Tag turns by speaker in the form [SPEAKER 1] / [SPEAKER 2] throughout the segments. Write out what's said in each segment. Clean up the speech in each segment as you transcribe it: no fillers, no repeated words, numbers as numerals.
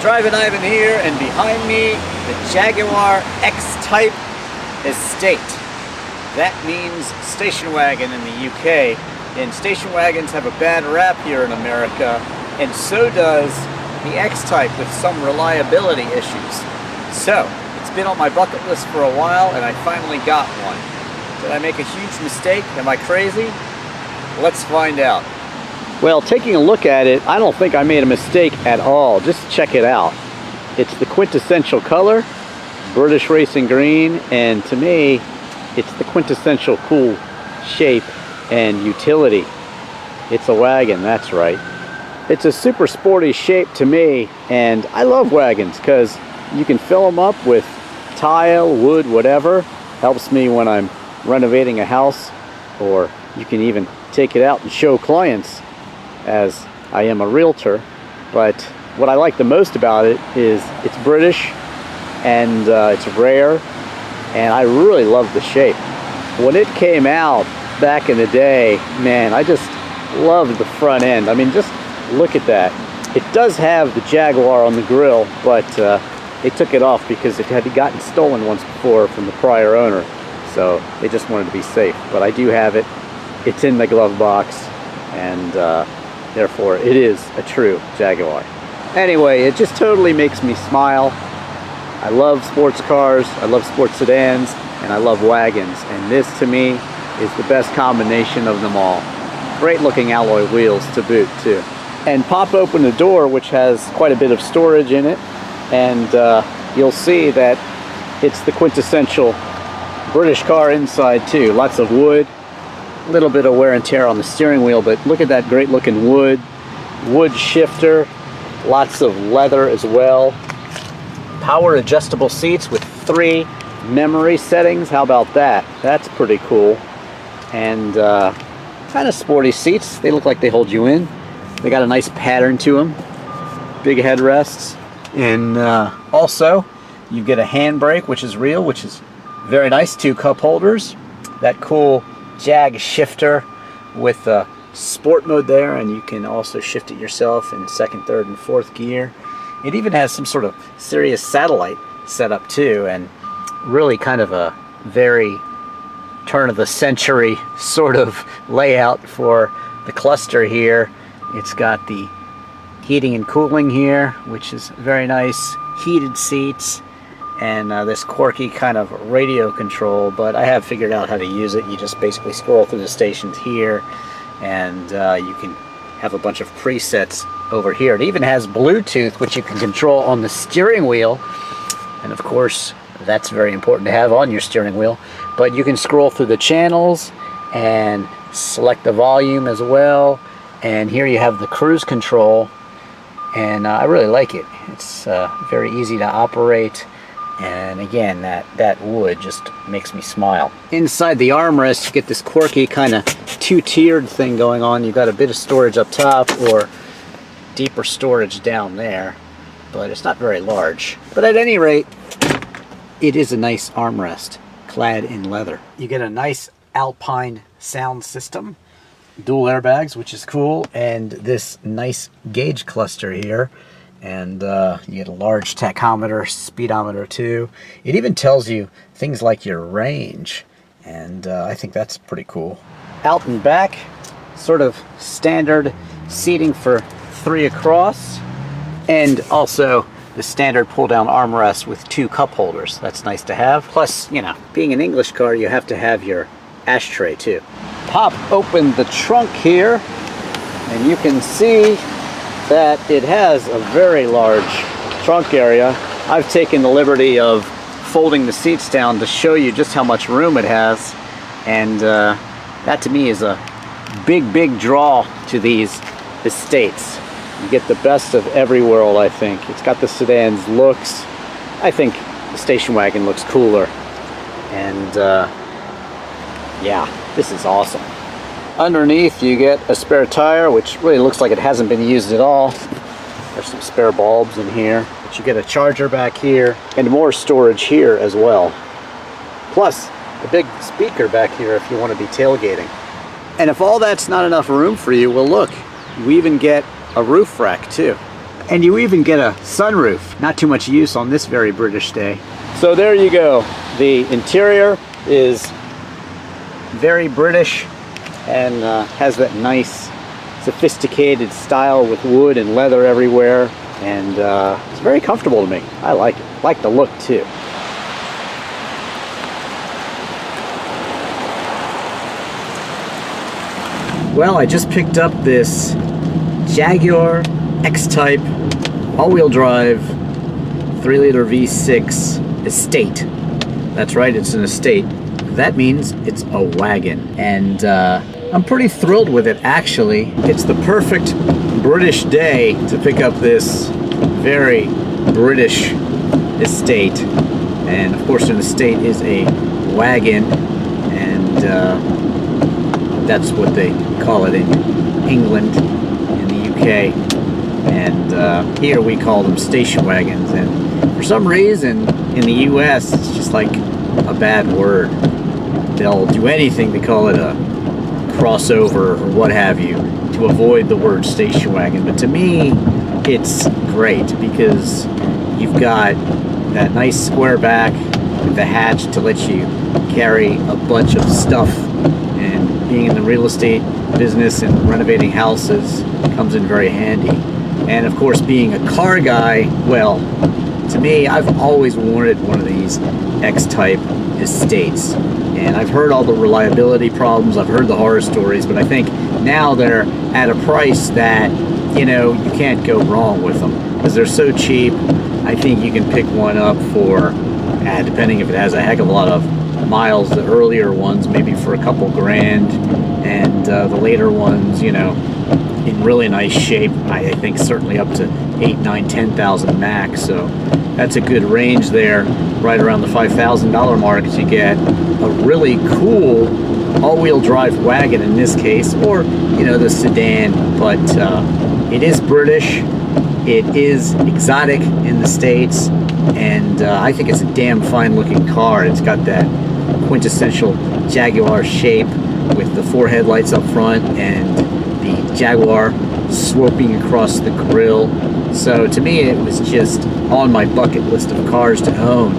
[SPEAKER 1] Drivin Ivan here, and behind me, the Jaguar X-Type Estate. That means station wagon in the UK, and station wagons have a bad rap here in America, and so does the X-Type with some reliability issues. So, it's been on my bucket list for a while, and I finally got one. Did I make a huge mistake? Am I crazy? Let's find out. Well, taking a look at it, I don't think I made a mistake at all. Just check it out. It's the quintessential color, British racing green, and to me, it's the quintessential cool shape and utility. It's a wagon, that's right. It's a super sporty shape to me, and I love wagons because you can fill them up with tile, wood, whatever. Helps me when I'm renovating a house, or you can even take it out and show clients, as I am a realtor. But what I like the most about it is it's British, and it's rare, and I really love the shape. When it came out back in the day, man, I just loved the front end. I mean, just look at that. It does have the Jaguar on the grill, but they took it off because it had gotten stolen once before from the prior owner, so they just wanted to be safe. But I do have it. It's in the glove box, and therefore it is a true Jaguar. Anyway, it just totally makes me smile. I love sports cars, I love sports sedans, and I love wagons, and this to me is the best combination of them all. Great looking alloy wheels to boot too. And pop open the door, which has quite a bit of storage in it, and you'll see that it's the quintessential British car inside too. Lots of wood, a little bit of wear and tear on the steering wheel, but look at that great looking wood shifter, lots of leather as well. Power adjustable seats with 3 memory settings. How about that? That's pretty cool. And kind of sporty seats. They look like they hold you in. They got a nice pattern to them. Big headrests. And also, you get a handbrake, which is real, which is very nice. 2 cup holders. That cool Jag shifter with sport mode there, and you can also shift it yourself in 2nd, 3rd, and 4th gear. It even has some sort of Sirius satellite setup too, and really kind of a very turn of the century sort of layout for the cluster here. It's got the heating and cooling here, which is very nice. Heated seats, and this quirky kind of radio control, but I have figured out how to use it. You just basically scroll through the stations here, and you can have a bunch of presets over here. It even has Bluetooth, which you can control on the steering wheel, and of course that's very important to have on your steering wheel. But you can scroll through the channels and select the volume as well, and here you have the cruise control, and I really like it. It's very easy to operate. And again, that wood just makes me smile. Inside the armrest, you get this quirky kind of 2-tiered thing going on. You've got a bit of storage up top, or deeper storage down there, but it's not very large. But at any rate, it is a nice armrest, clad in leather. You get a nice Alpine sound system, dual airbags, which is cool, and this nice gauge cluster here. And you get a large tachometer, speedometer too. It even tells you things like your range, and I think that's pretty cool. Out and back, sort of standard seating for 3 across, and also the standard pull-down armrest with 2 cup holders. That's nice to have. Plus, you know, being an English car, you have to have your ashtray too. Pop open the trunk here, and you can see that it has a very large trunk area. I've taken the liberty of folding the seats down to show you just how much room it has, and that to me is a big draw to these estates. You get the best of every world, I think. It's got the sedan's looks. I think the station wagon looks cooler, and yeah, this is awesome. Underneath you get a spare tire, which really looks like it hasn't been used at all. There's some spare bulbs in here, but you get a charger back here and more storage here as well. Plus a big speaker back here if you want to be tailgating. And if all that's not enough room for you, well look, we even get a roof rack too. And you even get a sunroof. Not too much use on this very British day. So there you go. The interior is very British and has that nice sophisticated style with wood and leather everywhere, and it's very comfortable to me. I like it. I like the look too. Well, I just picked up this Jaguar X-Type all-wheel drive 3-liter V6 Estate. That's right, it's an Estate. That means it's a wagon, and I'm pretty thrilled with it, actually. It's the perfect British day to pick up this very British Estate. And of course, an Estate is a wagon, and that's what they call it in England, in the UK. And here we call them station wagons. And for some reason, in the US, it's just like a bad word. They'll do anything to call it a crossover or what have you to avoid the word station wagon. But to me, it's great because you've got that nice square back with the hatch to let you carry a bunch of stuff, and being in the real estate business and renovating houses comes in very handy. And of course, being a car guy, well, to me, I've always wanted one of these X-Type Estates. And I've heard all the reliability problems, I've heard the horror stories, but I think now they're at a price that, you know, you can't go wrong with them because they're so cheap. I think you can pick one up for, depending if it has a heck of a lot of miles, the earlier ones maybe for a couple grand, and the later ones, you know, in really nice shape, I think certainly up to 8, 9, 10,000 max. So that's a good range there, right around the $5,000 mark to get a really cool all-wheel drive wagon in this case, or, you know, the sedan. But it is British, it is exotic in the States, and I think it's a damn fine looking car. It's got that quintessential Jaguar shape with the 4 headlights up front and the Jaguar sloping across the grille. So to me, it was just on my bucket list of cars to own,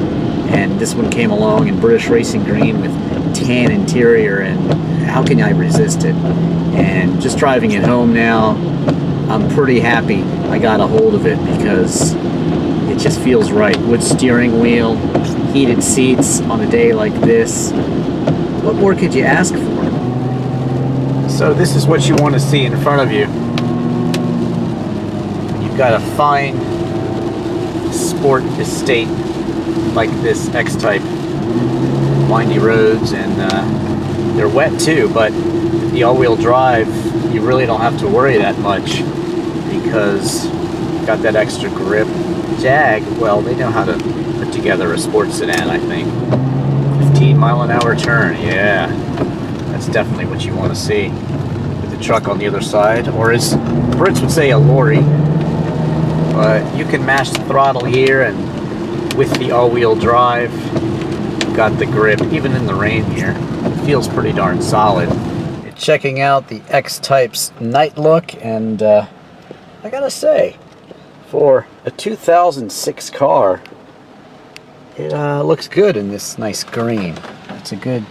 [SPEAKER 1] and this one came along in British racing green with tan interior, and how can I resist it? And just driving it home now, I'm pretty happy I got a hold of it because it just feels right. Wood steering wheel, heated seats on a day like this. What more could you ask for? So this is what you want to see in front of you. You've got a fine sport estate like this X-Type. Windy roads, and they're wet too, but the all-wheel drive, you really don't have to worry that much because you've got that extra grip. Jag, well, they know how to put together a sports sedan, I think. 15-mile-an-hour turn, yeah. That's definitely what you want to see. With the truck on the other side, or as Brits would say, a lorry. But you can mash the throttle here, and with the all-wheel drive, you've got the grip, even in the rain here. It feels pretty darn solid. Checking out the X-Type's night look, and I gotta say, for a 2006 car, it looks good in this nice green. It's a good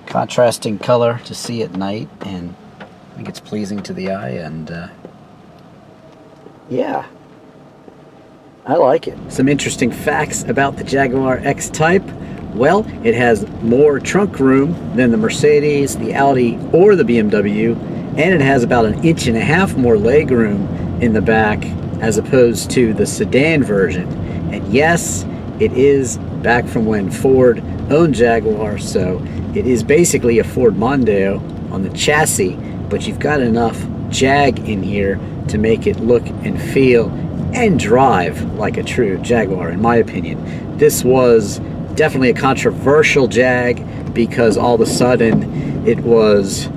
[SPEAKER 1] contrasting color to see at night, and I think it's pleasing to the eye, and yeah, I like it. Some interesting facts about the Jaguar X-Type. Well, it has more trunk room than the Mercedes, the Audi, or the BMW, and it has about 1.5 inches more leg room in the back as opposed to the sedan version. And yes, it is back from when Ford owned Jaguar, so it is basically a Ford Mondeo on the chassis, but you've got enough Jag in here to make it look and feel and drive like a true Jaguar, in my opinion. This was definitely a controversial Jag because all of a sudden it was,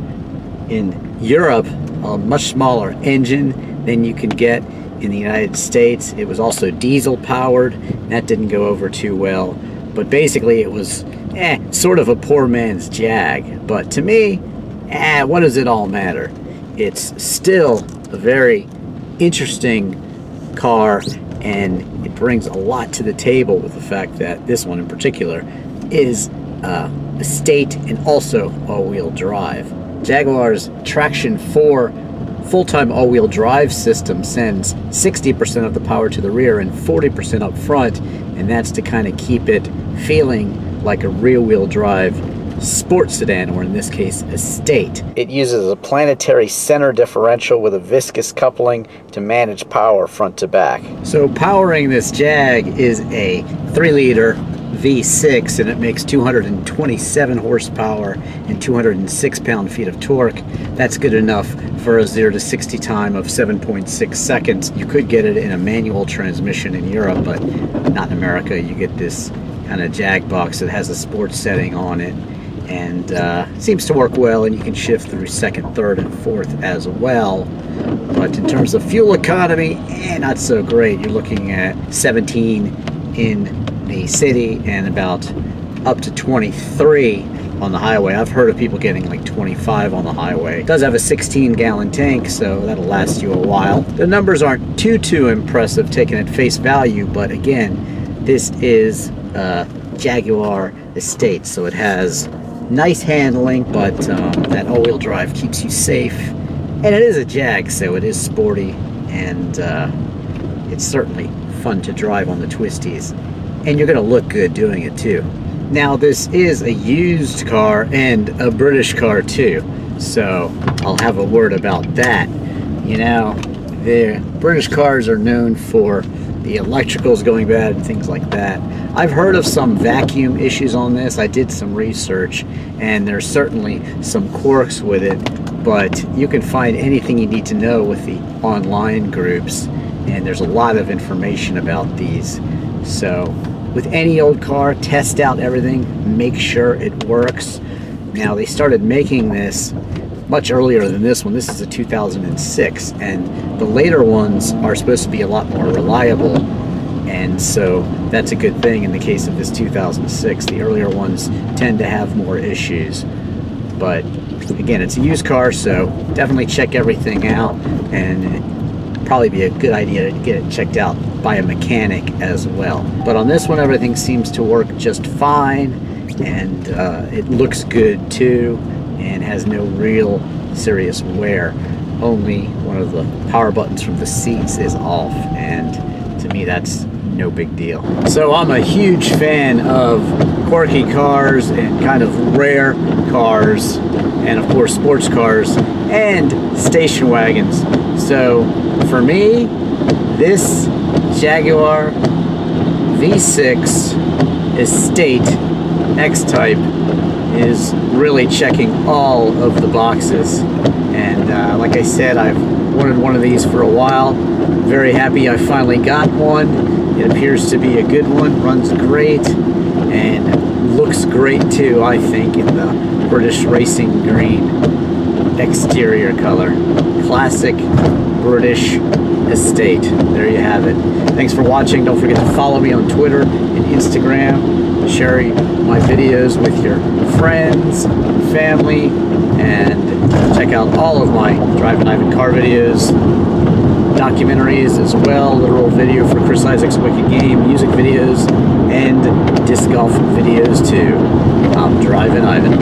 [SPEAKER 1] in Europe, a much smaller engine than you can get in the United States. It was also diesel powered. That didn't go over too well. But basically it was sort of a poor man's Jag. But to me, what does it all matter? It's still a very interesting car, and it brings a lot to the table with the fact that this one in particular is estate and also all-wheel drive. Jaguar's Traction 4 full-time all-wheel drive system sends 60% of the power to the rear and 40% up front, and that's to kind of keep it feeling like a rear-wheel drive sports sedan, or in this case, estate. It uses a planetary center differential with a viscous coupling to manage power front to back. So powering this Jag is a 3-liter V6, and it makes 227 horsepower and 206 pound-feet of torque. That's good enough for a 0 to 60 time of 7.6 seconds. You could get it in a manual transmission in Europe, but not in America. You get this kind of Jag box that has a sports setting on it, and seems to work well, and you can shift through second, third, and fourth as well. But in terms of fuel economy, not so great. You're looking at 17 in the city and about up to 23 on the highway. I've heard of people getting like 25 on the highway. It does have a 16-gallon tank, so that'll last you a while. The numbers aren't too impressive taken at face value, but again, this is Jaguar Estate, so it has nice handling, but that all-wheel drive keeps you safe. And it is a Jag, so it is sporty, and it's certainly fun to drive on the twisties. And you're going to look good doing it too. Now, this is a used car and a British car too, so I'll have a word about that. You know, the British cars are known for the electricals going bad and things like that. I've heard of some vacuum issues on this. I did some research, and there's certainly some quirks with it, but you can find anything you need to know with the online groups, and there's a lot of information about these. So with any old car, test out everything, make sure it works. Now, they started making this much earlier than this one. This is a 2006, and the later ones are supposed to be a lot more reliable, and so that's a good thing in the case of this 2006. The earlier ones tend to have more issues, but again, it's a used car, so definitely check everything out, and it'd probably be a good idea to get it checked out by a mechanic as well. But on this one, everything seems to work just fine, and it looks good too, and has no real serious wear. Only one of the power buttons from the seats is off, and to me that's no big deal. So I'm a huge fan of quirky cars and kind of rare cars, and of course sports cars and station wagons. So for me, this Jaguar V6 Estate X-Type is really checking all of the boxes, and like I said, I've wanted one of these for a while. Very happy I finally got one. It appears to be a good one, runs great, and looks great too, I think, in the British racing green exterior color. Classic British Estate. There you have it. Thanks for watching. Don't forget to follow me on Twitter and Instagram. Share my videos with your friends, family, and check out all of my Drivin' Ivan car videos, documentaries as well, literal video for Chris Isaac's Wicked Game, music videos, and disc golf videos too. I'm Drivin' Ivan.